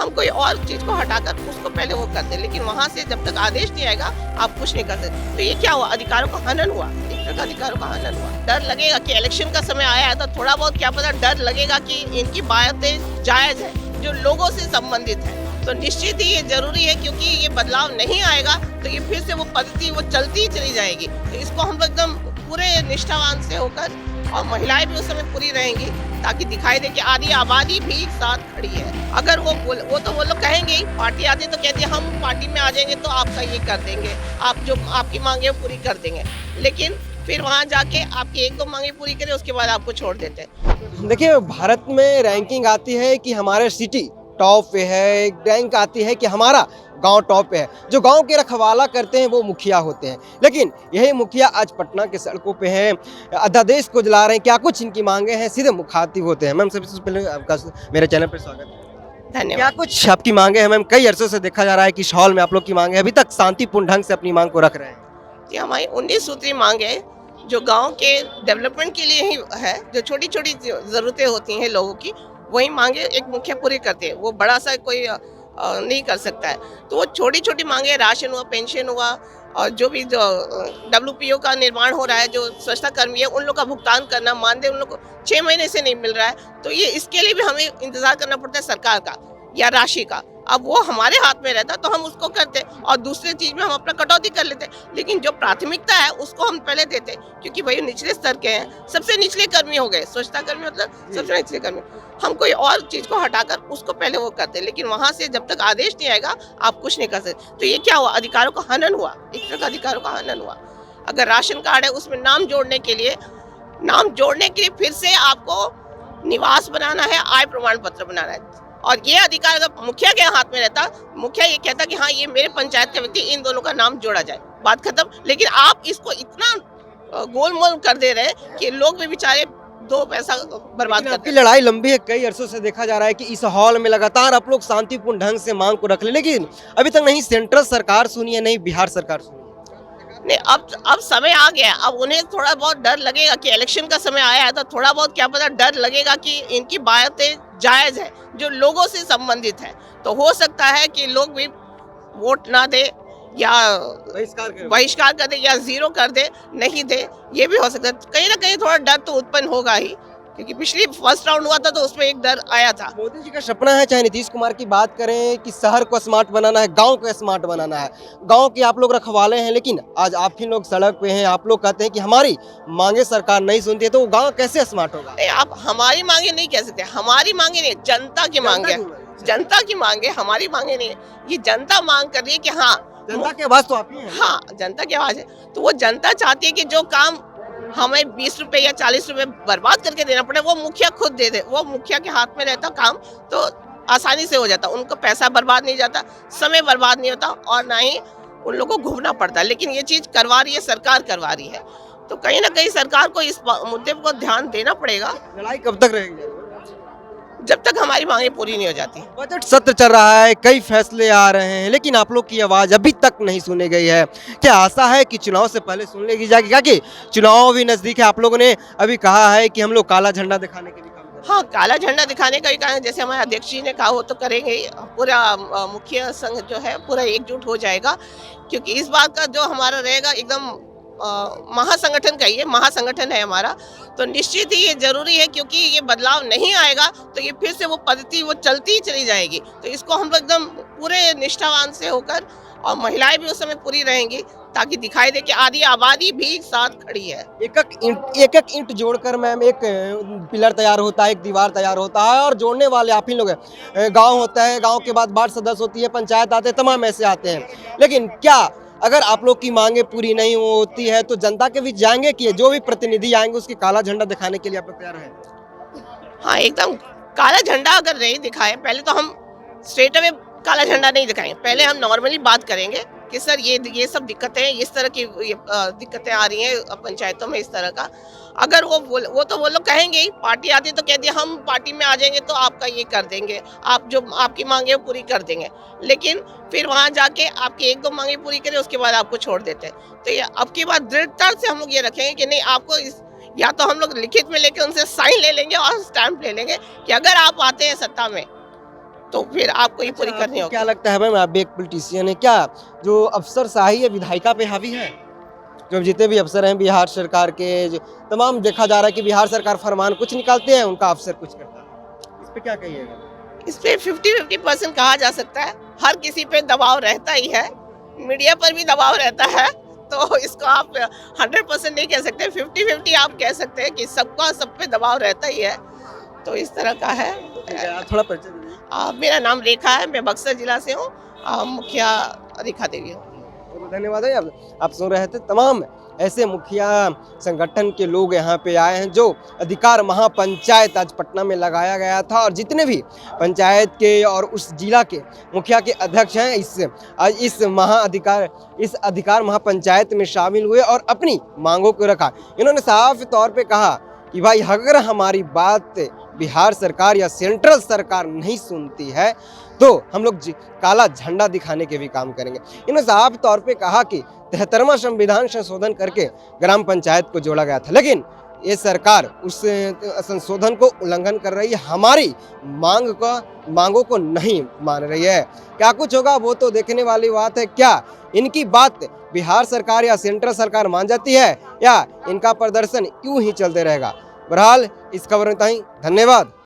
हम कोई और चीज को हटाकर उसको पहले वो करते, लेकिन वहां से जब तक आदेश नहीं आएगा आप कुछ नहीं कर सकते। तो ये क्या हुआ, अधिकारों का हनन हुआ, एक तरह का अधिकारों का हनन हुआ। डर लगेगा कि इलेक्शन का समय आया है तो थोड़ा बहुत क्या पता डर लगेगा कि इनकी बातें जायज है जो लोगों से संबंधित है। तो निश्चित ही ये जरूरी है, क्योंकि ये बदलाव नहीं आएगा तो ये फिर से वो पद्धति वो चलती ही चली जाएगी। तो इसको हम एकदम पूरे निष्ठावान से होकर, और महिलाएं भी उस समय पूरी रहेंगी ताकि दिखाई दे कि आधी आबादी भी एक साथ खड़ी है। अगर वो तो वो लोग कहेंगे ही, पार्टी आती है तो कहती है हम पार्टी में आ जाएंगे तो आपका ये कर देंगे, आप जो आपकी मांगे वो पूरी कर देंगे, लेकिन फिर वहां जाके आपकी एक दो मांगे पूरी करें उसके बाद आपको छोड़ देते हैं। देखिए, भारत में रैंकिंग आती है कि हमारे सिटी टॉप पे है, रैंक आती है कि हमारा गांव टॉप पे है। जो गांव के रखवाला करते हैं वो मुखिया होते हैं, लेकिन यही मुखिया आज पटना के सड़कों पे हैं, अध्यादेश को जला रहे हैं। क्या कुछ इनकी मांगे हैं, सीधे मुखातिब होते हैं। मैम, सबसे पहले आपका मेरे चैनल पर स्वागत है। धन्यवाद। क्या कुछ आपकी मांगे हैं मैम? कई अरसों से देखा जा रहा है कि इस हॉल में आप लोग की मांगे अभी तक शांतिपूर्ण ढंग से अपनी मांग को रख रहे हैं। जी, हमारी 19 सूत्री मांग है जो गांव के डेवलपमेंट के लिए ही है। जो छोटी छोटी जरूरतें होती हैं लोगों की, वही मांगे एक मुखिया पूरी करते हैं। वो बड़ा सा कोई नहीं कर सकता है। तो वो छोटी छोटी मांगे, राशन हुआ, पेंशन हुआ, और जो भी जो WPO का निर्माण हो रहा है, जो स्वच्छता कर्मी है उन लोग का भुगतान करना, मानदेय उन लोग को 6 महीने से नहीं मिल रहा है। तो ये इसके लिए भी हमें इंतजार करना पड़ता है सरकार का या राशि का। अब वो हमारे हाथ में रहता तो हम उसको करते, और दूसरी चीज में हम अपना कटौती कर लेते, लेकिन जो प्राथमिकता है उसको हम पहले देते, क्योंकि भाई निचले स्तर के हैं, सबसे निचले कर्मी हो गए, स्वच्छता कर्मी मतलब सबसे निचले कर्मी। हम कोई और चीज को हटाकर उसको पहले वो करते, लेकिन वहां से जब तक आदेश नहीं आएगा आप कुछ नहीं कर सकते। तो ये क्या हुआ, अधिकारों का हनन हुआ, एक तरह का अधिकारों का हनन हुआ। अगर राशन कार्ड है उसमें नाम जोड़ने के लिए फिर से आपको निवास बनाना है, आय प्रमाण पत्र बनाना है, और ये अधिकार अगर मुखिया के हाथ में रहता, मुखिया ये कहता कि हाँ ये मेरे पंचायत के व्यक्ति, इन दोनों का नाम जोड़ा जाए, बात खत्म। लेकिन आप इसको इतना गोलमोल कर दे रहे हैं कि लोग भी बेचारे दो पैसा बर्बाद करते आपकी हैं। लड़ाई लंबी है, कई अरसों से देखा जा रहा है कि इस हॉल में लगातार आप लोग शांतिपूर्ण ढंग से मांग को रख ले, लेकिन अभी तक नहीं सेंट्रल सरकार सुनी है, नहीं बिहार सरकार सुनी है। नहीं, अब समय आ गया है। अब उन्हें थोड़ा बहुत डर लगेगा कि इलेक्शन का समय आया है तो थोड़ा बहुत क्या पता डर लगेगा कि इनकी बातें जायज है जो लोगों से संबंधित है। तो हो सकता है कि लोग भी वोट ना दे या बहिष्कार कर दे या जीरो कर दे, नहीं दे, ये भी हो सकता है। कहीं ना कहीं थोड़ा डर तो उत्पन्न होगा ही, क्योंकि पिछली फर्स्ट राउंड हुआ था तो उसमें एक डर आया था। मोदी जी का सपना है, चाहे नीतीश कुमार की बात करें, कि शहर को स्मार्ट बनाना है, गांव को स्मार्ट बनाना है। गांव के आप लोग रखवाले हैं, लेकिन आज आप ही लोग सड़क पे हैं। आप लोग कहते हैं कि हमारी मांगे सरकार नहीं सुनती है, तो वो गांव कैसे स्मार्ट होगा? नहीं, आप हमारी मांगे नहीं कह सकते, हमारी मांगे नहीं, जनता की मांग है। जनता की मांगे, हमारी मांगे नहीं है। ये जनता मांग कर रही है कि हाँ, जनता की आवाज तो आप ही हैं। हाँ जनता की आवाज है। तो वो जनता चाहती है कि जो काम हमें 20 रुपए या 40 रुपए बर्बाद करके देना पड़े, वो मुखिया खुद दे दे। वो मुखिया के हाथ में रहता काम तो आसानी से हो जाता, उनको पैसा बर्बाद नहीं जाता, समय बर्बाद नहीं होता, और ना ही उन लोगों को घूमना पड़ता। लेकिन ये चीज करवा रही है सरकार, करवा रही है, तो कहीं ना कहीं सरकार को इस मुद्दे को ध्यान देना पड़ेगा, लड़ाई कब तक रहेगी? जब तक हमारी मांगे पूरी नहीं हो जाती। बजट सत्र चल रहा है, कई फैसले आ रहे हैं, लेकिन आप लोग की आवाज़ अभी तक नहीं सुनी गई है। क्या आशा है कि चुनाव से पहले सुन लेगी जाएगी? क्या कि चुनाव भी नज़दीक है। आप लोगों ने अभी कहा है कि हम लोग काला झंडा दिखाने के लिए काम कर रहे हैं। हाँ, काला झंडा दिखाने का ही कहा है, जैसे हमारे अध्यक्ष जी ने कहा वो तो करेंगे ही। पूरा मुखिया संघ जो है पूरा एकजुट हो जाएगा, क्योंकि इस बात का जो हमारा रहेगा एकदम महासंगठन का, ये महासंगठन है हमारा। तो निश्चित ही ये जरूरी है, क्योंकि ये बदलाव नहीं आएगा तो ये फिर से वो पद्धति वो चलती ही चली जाएगी। तो इसको हम एकदम पूरे निष्ठावान से होकर, और महिलाएं भी उस समय पूरी रहेंगी ताकि दिखाई दे कि आधी आबादी भी एक साथ खड़ी है। एक एक ईंट जोड़कर मैम एक पिलर तैयार होता है, एक दीवार तैयार होता है, और जोड़ने वाले आप ही लोग हैं। गाँव होता है, गाँव के बाद वार्ड सदस्य होती है, पंचायत आते हैं, तमाम ऐसे आते हैं। लेकिन क्या अगर आप लोग की मांगे पूरी नहीं होती है तो जनता के बीच जाएंगे कि जो भी प्रतिनिधि आएंगे उसकी काला झंडा दिखाने के लिए आप लोग तैयार हैं? हाँ, एकदम काला झंडा अगर नहीं दिखाए, पहले तो हम स्ट्रेट अवे काला झंडा नहीं दिखाएंगे, पहले हम नॉर्मली बात करेंगे कि सर ये सब दिक्कतें हैं, इस तरह की दिक्कतें आ रही हैं पंचायतों में, इस तरह का। अगर वो तो वो लोग कहेंगे ही, पार्टी आती है तो कहती है हम पार्टी में आ जाएंगे तो आपका ये कर देंगे, आप जो आपकी मांगे वो पूरी कर देंगे, लेकिन फिर वहां जाके आपकी एक दो मांगे पूरी करें उसके बाद आपको छोड़ देते हैं। तो ये अब की बात दृढ़ता से हम लोग ये रखेंगे कि नहीं, आपको या तो हम लोग लिखित में लेके उनसे साइन ले लेंगे और स्टैंप ले लेंगे कि अगर आप आते हैं सत्ता में तो फिर आपको ये पूरी करनी आपको होगी। क्या लगता है मैम, आप भी एक पॉलिटिशियन है, क्या जो अफसरशाही है विधायिका पे हावी है? जो जितने भी अफसर हैं बिहार सरकार के, तमाम देखा जा रहा है कि बिहार सरकार फरमान कुछ निकालते हैं, उनका अफसर कुछ करता है। इस पे क्या कहिएगा? इस पे 50-50% कहा जा सकता है। हर किसी पे दबाव रहता ही है, मीडिया पर भी दबाव रहता है, तो इसको आप 100% नहीं कह सकते, 50-50 आप कह सकते हैं कि सबका सब पे दबाव रहता ही है, तो इस तरह का है। ठीक है, आप थोड़ा परिचय दीजिए। मेरा नाम रेखा है, मैं बक्सर जिला से हूँ, मुखिया रेखा देवी हूँ। बहुत धन्यवाद है। आप सुन रहे थे तमाम ऐसे मुखिया संगठन के लोग यहाँ पे आए हैं, जो अधिकार महापंचायत आज पटना में लगाया गया था, और जितने भी पंचायत के और उस जिला के मुखिया के अध्यक्ष हैं इस अधिकार महापंचायत में शामिल हुए और अपनी मांगों को रखा। इन्होंने साफ तौर पे कहा कि भाई अगर हमारी बात बिहार सरकार या सेंट्रल सरकार नहीं सुनती है तो हम लोग काला झंडा दिखाने के भी काम करेंगे। इन्होंने साफ तौर पे कहा कि 73वां संविधान संशोधन करके ग्राम पंचायत को जोड़ा गया था, लेकिन ये सरकार उस संशोधन को उल्लंघन कर रही है, हमारी मांगों को नहीं मान रही है। क्या कुछ होगा वो तो देखने वाली बात है। क्या इनकी बात बिहार सरकार या सेंट्रल सरकार मान जाती है, या इनका प्रदर्शन यूं ही चलते रहेगा? बहरहाल इस खबर में इतना ही। धन्यवाद।